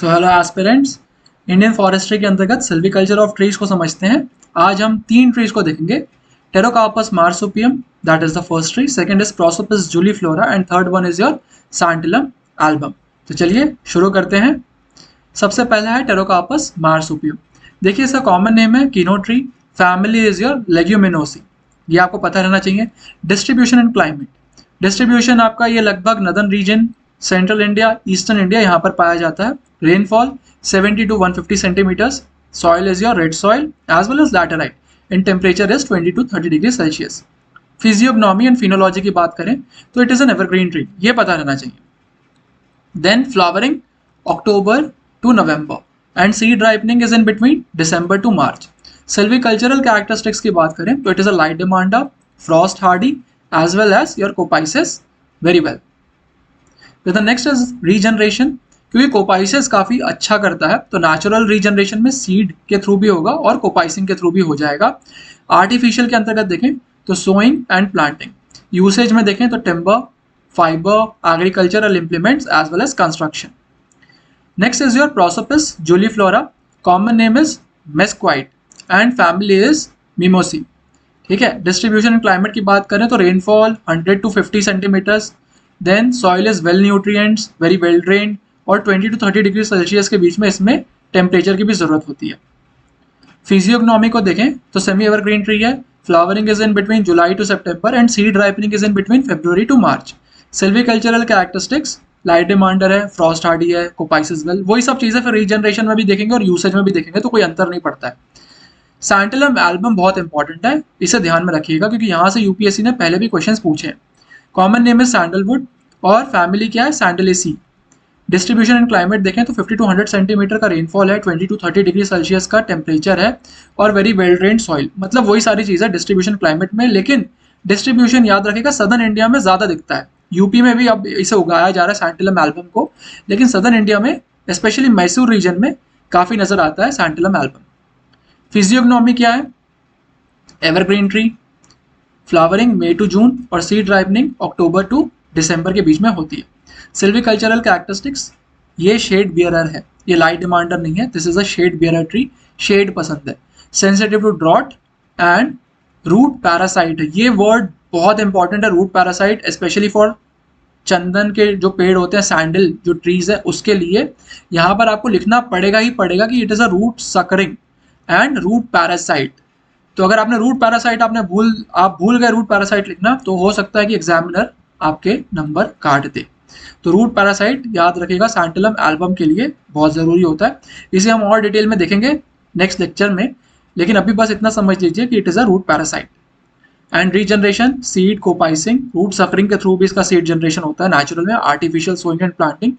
So hello aspirants, Indian forestry के अंतर्गत silviculture of trees को समझते हैं। आज हम 3 ट्रीज को देखेंगे। Pterocarpus marsupium, that is the first tree, second is Prosopis juliflora and third one is your Santalum album. तो चलिए शुरू करते हैं। सबसे पहला है टेरोकार्पस मार्सुपियम। देखिए इसका कॉमन नेम है kino tree, family is your Leguminosae, ये आपको पता रहना चाहिए। डिस्ट्रीब्यूशन एंड क्लाइमेट, डिस्ट्रीब्यूशन आपका ये लगभग northern region, central India, eastern India यहाँ पर पाया जाता है। Rainfall 70 to 150 centimetres. Soil is your red soil as well as laterite and temperature is 20 to 30 degree Celsius. Physiognomy and phenology की बात करें तो it is an evergreen tree, ये पता रहना चाहिए। Then flowering October to November and seed ripening is in between December to March. Silvicultural characteristics की बात करें तो it is a light demander, frost hardy as well as your coppices very well. The next is regeneration, क्योंकि coppices काफी अच्छा करता है तो नेचुरल रीजनरेशन में सीड के थ्रू भी होगा और कोपाइसिंग के थ्रू भी हो जाएगा। आर्टिफिशियल के अंतर्गत देखें तो सोइंग एंड प्लांटिंग। यूसेज में देखें तो timber, fibre, agricultural implements as well as construction. Next is your Prosopis juliflora, common name is mesquite and family is Mimosae. ठीक है। डिस्ट्रीब्यूशन एंड क्लाइमेट की बात करें तो rainfall 100 to 50 centimetres. Then soil is well nutrients, very well drained और 20 to 30 degree Celsius के बीच में इसमें टेम्परेचर की भी जरूरत होती है। फिजियोग्नोमी को देखें तो सेमी एवरग्रीन ट्री है। Flowering is in between July to September and seed ripening is in between February to March. Silvicultural characteristics light demander है, फ्रॉस्ट हार्डी है, कोपाइसिस वेल, वही सब चीजें फिर रीजनरेशन में भी देखेंगे और यूसेज में भी देखेंगे तो कोई अंतर नहीं पड़ता है। सैंटिलम एल्बम बहुत इंपॉर्टेंट है, इसे ध्यान में रखिएगा क्योंकि यहाँ से यूपीएससी ने पहले भी क्वेश्चंस पूछे हैं। कॉमन नेम इज सैंडलवुड और फैमिली क्या है, सैंडलेसी। डिस्ट्रीब्यूशन एंड क्लाइमेट देखें तो 50 to 100 सेंटीमीटर का रेनफॉल है, 20 to 30 डिग्री सेल्सियस का टेम्परेचर है और वेरी वेल ड्रेन्ड सॉइल, मतलब वही सारी चीज़ें डिस्ट्रीब्यूशन क्लाइमेट में। लेकिन डिस्ट्रीब्यूशन याद रखिएगा सदर्न इंडिया में ज़्यादा दिखता है, यूपी में भी अब इसे उगाया जा रहा है सैंटिलम एल्बम को, लेकिन सदर्न इंडिया में स्पेशली मैसूर रीजन में काफ़ी नज़र आता है सैंटिलम एल्बम। फिजियोग्नोमी क्या है, evergreen tree, flowering May to June और seed ripening October to December के बीच में होती है। सिल्वीकल्चरल कैरेक्टरिस्टिक्स, ये शेड बियरर है, ये लाइट डिमांडर नहीं है, this is a shade bearer tree, shade पसंद है। Sensitive to drought and root parasite है, ये वर्ड बहुत इंपॉर्टेंट है, रूट पैरासाइट स्पेशली फॉर चंदन के जो पेड़ होते हैं, सैंडल जो ट्रीज है उसके लिए यहाँ पर आपको लिखना पड़ेगा ही पड़ेगा कि it is a root sucking and root parasite. तो अगर आपने रूट पैरासाइट आप भूल गए रूट पैरासाइट लिखना तो हो सकता है कि एग्जामिनर आपके नंबर काट दे। तो रूट पैरासाइट याद रखिएगा सैंटिलम एल्बम के लिए बहुत जरूरी होता है, इसे हम और डिटेल में देखेंगे नेक्स्ट लेक्चर में, लेकिन अभी बस इतना समझ लीजिए कि it is a root parasite. And regeneration, seed coppicing, root suckering के थ्रू भी इसका सीड जनरेशन होता है नेचुरल में, artificial sowing and planting.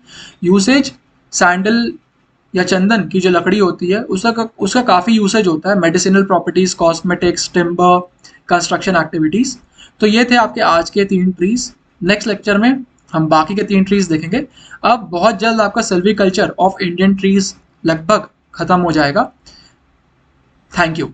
Usage, sandal या चंदन की जो लकड़ी होती है उसका काफ़ी यूसेज होता है, medicinal properties, cosmetics, timber, construction activities. तो ये थे आपके आज के 3 ट्रीज। नेक्स्ट लेक्चर में हम बाकी के 3 ट्रीज देखेंगे। अब बहुत जल्द आपका सिल्वीकल्चर ऑफ इंडियन ट्रीज लगभग खत्म हो जाएगा। Thank you.